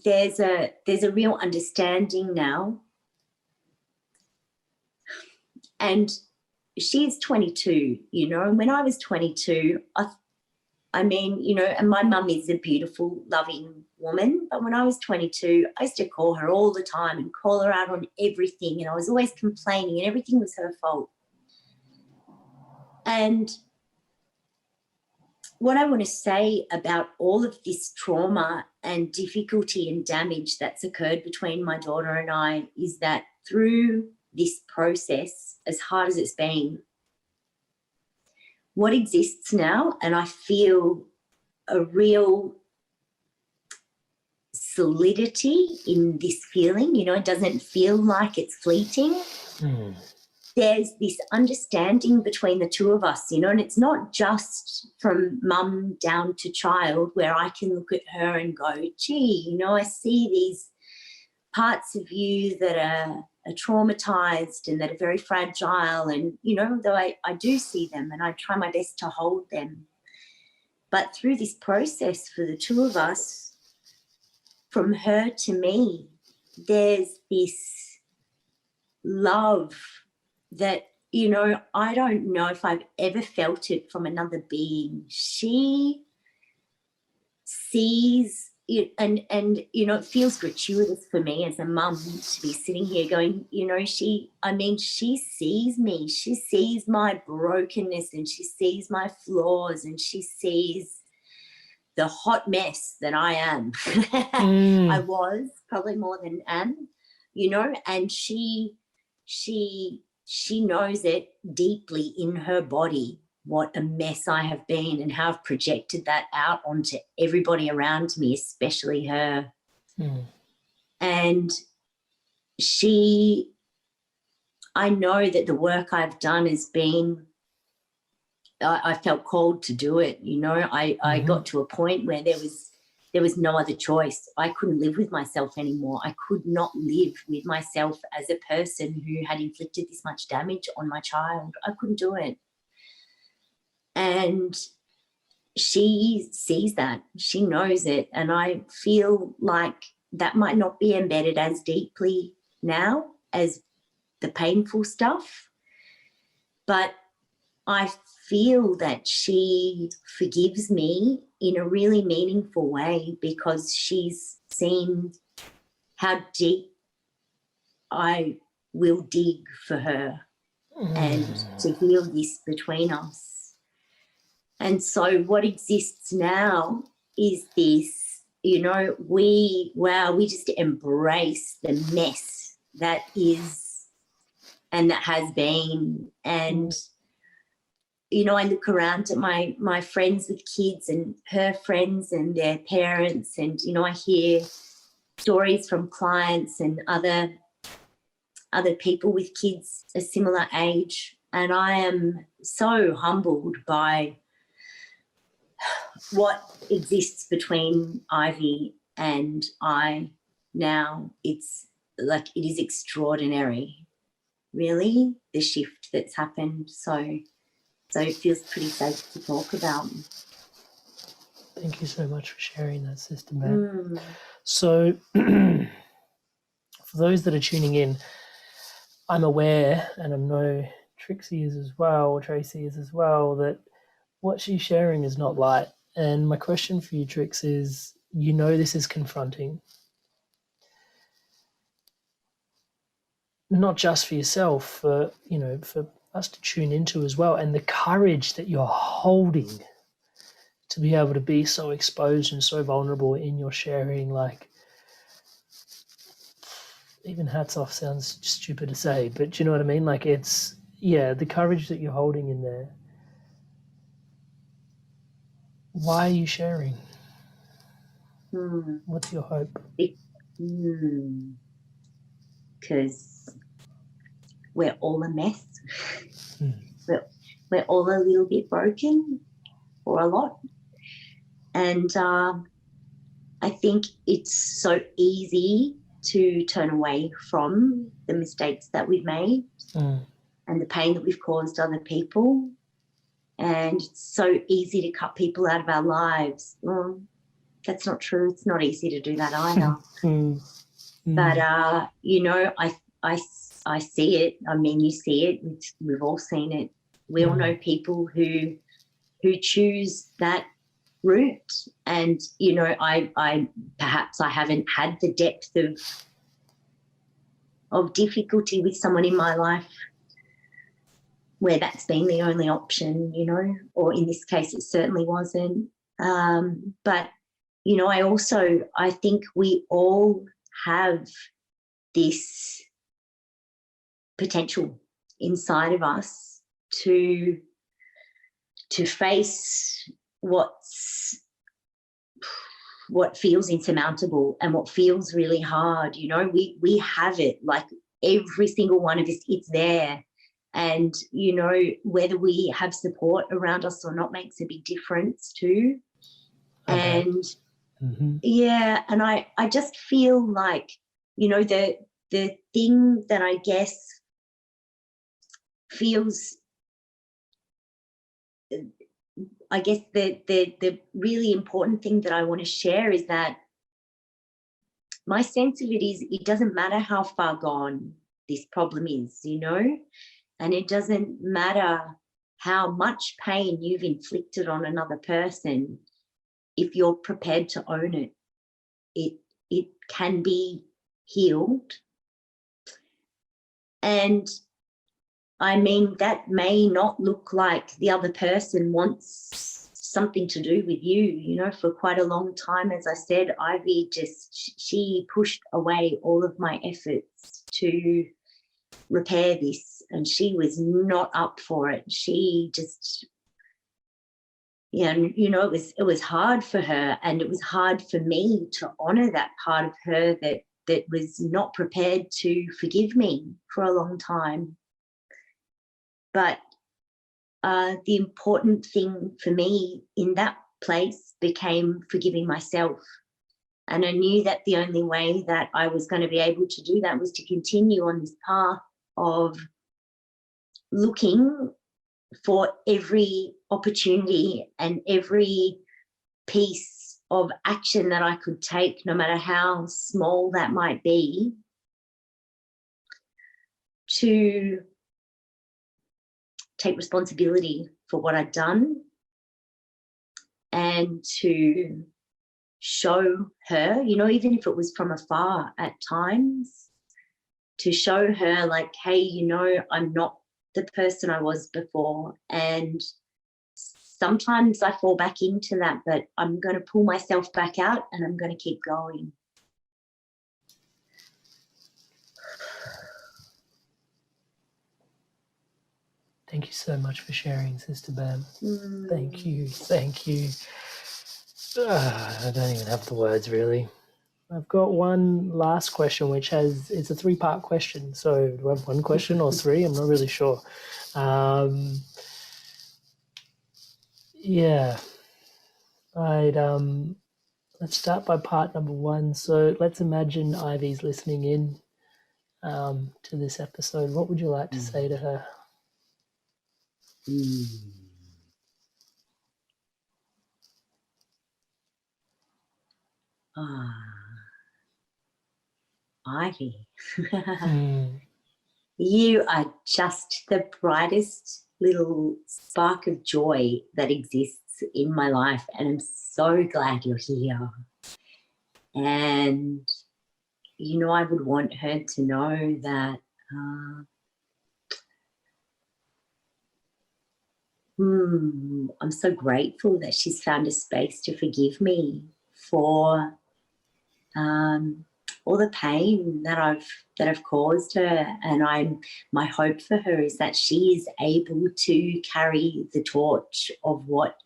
there's a real understanding now. And she's 22, and when I was 22, and my mum is a beautiful, loving woman, but when I was 22, I used to call her all the time and call her out on everything, and I was always complaining and everything was her fault. And what I want to say about all of this trauma and difficulty and damage that's occurred between my daughter and I is that through this process, as hard as it's been, what exists now, and I feel a real solidity in this feeling, it doesn't feel like it's fleeting. There's this understanding between the two of us, and it's not just from mum down to child where I can look at her and go, gee, I see these parts of you that are traumatized and that are very fragile, and, though I do see them and I try my best to hold them. But through this process for the two of us, from her to me, there's this love that, I don't know if I've ever felt it from another being. She sees it, and it feels gratuitous for me as a mum to be sitting here going, she sees me. She sees my brokenness and she sees my flaws and she sees the hot mess that I am. I was probably more than am, and she she knows it deeply in her body what a mess I have been and how I've projected that out onto everybody around me, especially her. And I know that the work I've done has been, I felt called to do it. You know, I got to a point where there was no other choice. I couldn't live with myself anymore. I could not live with myself as a person who had inflicted this much damage on my child. I couldn't do it. And she sees that, she knows it. And I feel like that might not be embedded as deeply now as the painful stuff, but I feel that she forgives me in a really meaningful way because she's seen how deep I will dig for her and to heal this between us. And so what exists now is this, you know, we just embrace the mess that is and that has been. And, you know, I look around at my friends with kids and her friends and their parents, and, you know, I hear stories from clients and other people with kids a similar age. And I am so humbled by what exists between Ivy and I now. It's like, it is extraordinary, really, the shift that's happened. So it feels pretty safe to talk about. Thank you so much for sharing that, Sister Matt. So for those that are tuning in, I'm aware, and I know Trixie is as well, Tracy is as well, that what she's sharing is not light. And my question for you, Trix, is, you know, this is confronting, not just for yourself, for, you know, for us to tune into as well, and the courage that you're holding to be able to be so exposed and so vulnerable in your sharing. Like, even hats off sounds stupid to say, but do you know what I mean? Like, it's, yeah, the courage that you're holding in there. Why are you sharing? What's your hope? Because we're all a mess. We're all a little bit broken, or a lot. And I think it's so easy to turn away from the mistakes that we've made and the pain that we've caused other people. And it's so easy to cut people out of our lives. Well, that's not true. It's not easy to do that either. But, you know, I see it. I mean, you see it. We've all seen it. We all know people who choose that route. And, you know, I perhaps I haven't had the depth of difficulty with someone in my life where that's been the only option, you know, or in this case it certainly wasn't. But, you know, I think we all have this potential inside of us to face what feels insurmountable and what feels really hard. You know, we have it, like every single one of us, it's there. And, you know, whether we have support around us or not makes a big difference too. Okay. And yeah, and I just feel like, you know, the thing that I guess feels, I guess the really important thing that I want to share is that my sense of it is, it doesn't matter how far gone this problem is, you know, and it doesn't matter how much pain you've inflicted on another person. If you're prepared to own it, it can be healed. And I mean, that may not look like the other person wants something to do with you. You know, for quite a long time, as I said, Ivy she pushed away all of my efforts to repair this, and she was not up for it. She just, it was hard for her, and it was hard for me to honor that part of her that was not prepared to forgive me for a long time. But the important thing for me in that place became forgiving myself. And I knew that the only way that I was going to be able to do that was to continue on this path of looking for every opportunity and every piece of action that I could take, no matter how small that might be, to take responsibility for what I'd done and to show her, even if it was from afar at times, to show her like, hey, I'm not the person I was before. And sometimes I fall back into that, but I'm going to pull myself back out and I'm going to keep going. Thank you so much for sharing, Sister Bam. Thank you. Thank you. I don't even have the words, really. I've got one last question, it's a 3-part question. So do I have one question or 3? I'm not really sure. Let's start by part number 1. So let's imagine Ivy's listening in to this episode. What would you like to say to her? Ivy, you are just the brightest little spark of joy that exists in my life, and I'm so glad you're here. And I would want her to know that I'm so grateful that she's found a space to forgive me for all the pain that I've caused her. And my hope for her is that she is able to carry the torch of what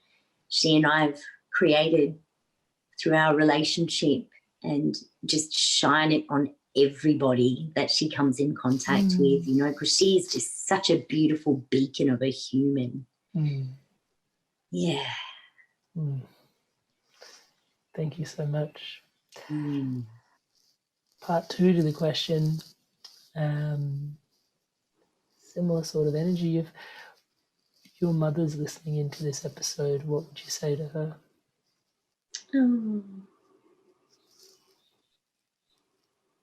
she and I have created through our relationship and just shine it on everybody that she comes in contact with, because she is just such a beautiful beacon of a human. Yeah. Thank you so much. Part 2 to the question, similar sort of energy. If your mother's listening into this episode, what would you say to her?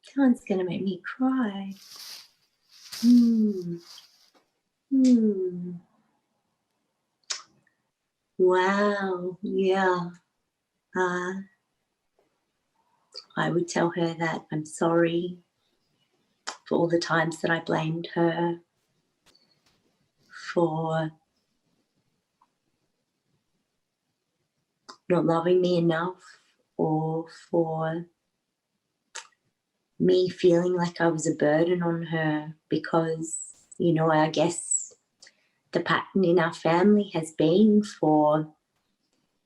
Someone's going to make me cry. Wow, yeah. I would tell her that I'm sorry for all the times that I blamed her, for not loving me enough, or for me feeling like I was a burden on her, because, I guess the pattern in our family has been for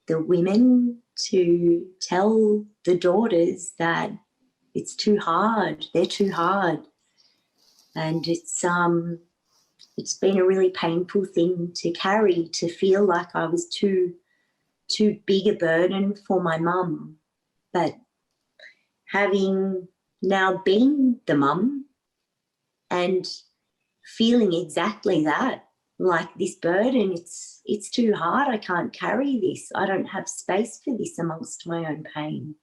the women to tell the daughters that it's too hard, they're too hard. And it's been a really painful thing to carry, to feel like I was too big a burden for my mum. But having now been the mum and feeling exactly that, like this burden, it's too hard, I can't carry this, I don't have space for this amongst my own pain.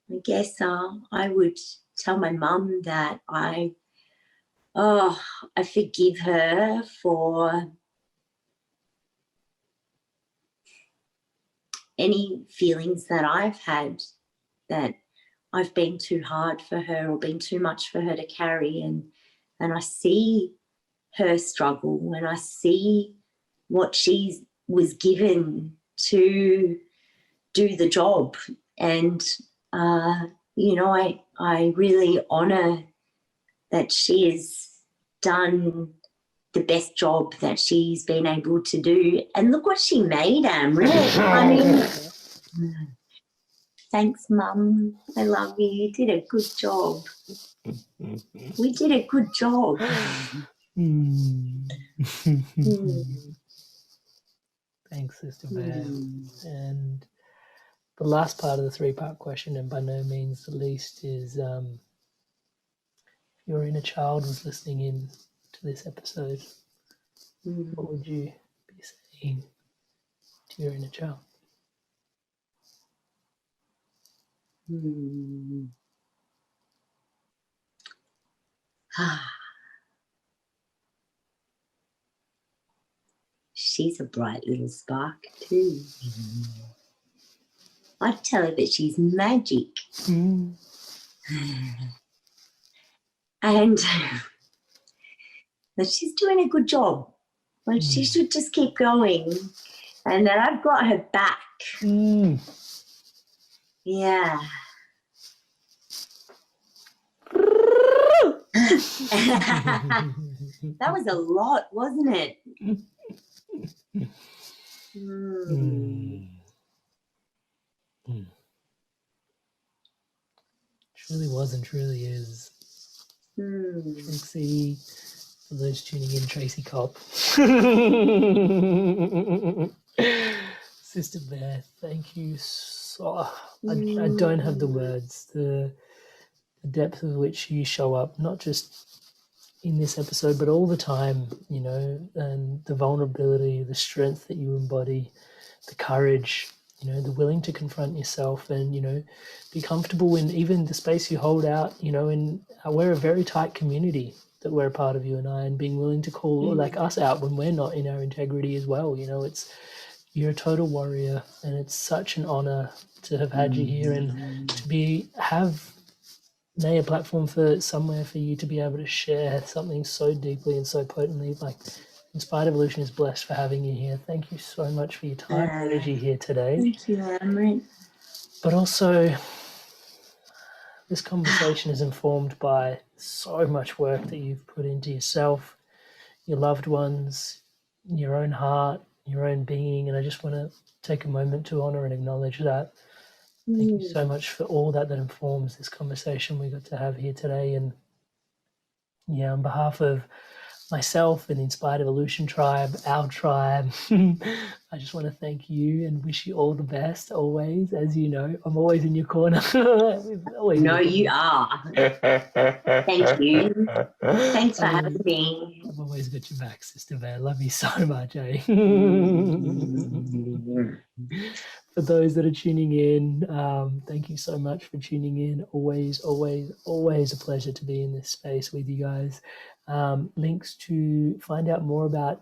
I guess I would tell my mum that I forgive her for any feelings that I've had, that I've been too hard for her or been too much for her to carry, and I see her struggle, and I see what she was given to do the job. And, I really honour that she has done the best job that she's been able to do. And look what she made, Amrit. I mean, thanks, Mum. I love you. You did a good job. We did a good job. Thanks, Sister Bear. And the last part of the 3-part question, and by no means the least, is if your inner child was listening in to this episode, what would you be saying to your inner child? She's a bright little spark too. I'd tell her that she's magic. And that she's doing a good job. Like she should just keep going. And that I've got her back. Yeah. That was a lot, wasn't it? Truly was and truly is. Trixie, for those tuning in, Tracy Kopp. Sister Bear, thank you so. I don't have the words. The depth of which you show up, not just in this episode, but all the time, you know, and the vulnerability, the strength that you embody, the courage, you know, the willing to confront yourself and, you know, be comfortable in even the space you hold out, you know, and we're a very tight community that we're a part of, you and I, and being willing to call like us out when we're not in our integrity as well. You know, you're a total warrior, and it's such an honor to have had you here and to have a platform for somewhere for you to be able to share something so deeply and so potently. Like, Inspired Evolution is blessed for having you here. Thank you so much for your time and energy here today. Thank you, Amrit. But also, this conversation is informed by so much work that you've put into yourself, your loved ones, your own heart, your own being, and I just want to take a moment to honor and acknowledge that. Thank you so much for all that informs this conversation we got to have here today. And yeah, on behalf of myself and the Inspired Evolution tribe, our tribe, I just want to thank you and wish you all the best always. As you know, I'm always in your corner. No, you are. Thank you. Thanks for having me. I've always got your back, Sister Bear. Love you so much, eh? For those that are tuning in, thank you so much for tuning in. Always, always, always a pleasure to be in this space with you guys. Links to find out more about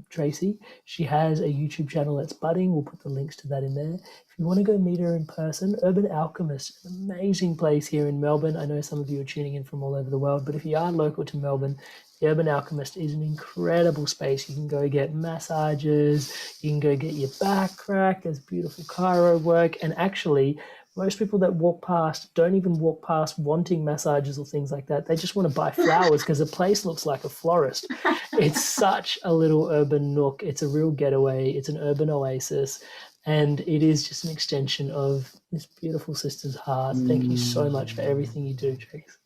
Tracy. She has a YouTube channel that's budding. We'll put the links to that in there. If you want to go meet her in person, Urban Alchemist, an amazing place here in Melbourne. I know some of you are tuning in from all over the world, but if you are local to Melbourne, the Urban Alchemist is an incredible space. You can go get massages, you can go get your back cracked, there's beautiful chiro work, and actually, most people that walk past don't even walk past wanting massages or things like that. They just want to buy flowers because the place looks like a florist. It's such a little urban nook. It's a real getaway. It's an urban oasis. And it is just an extension of this beautiful sister's heart. Thank you so much for everything you do, Trace.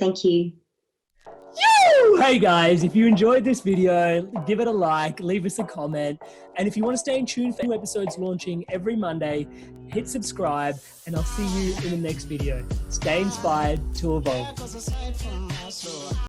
Thank you. Hey guys, if you enjoyed this video, give it a like, leave us a comment, and if you want to stay in tune for new episodes launching every Monday, hit subscribe, and I'll see you in the next video. Stay inspired to evolve.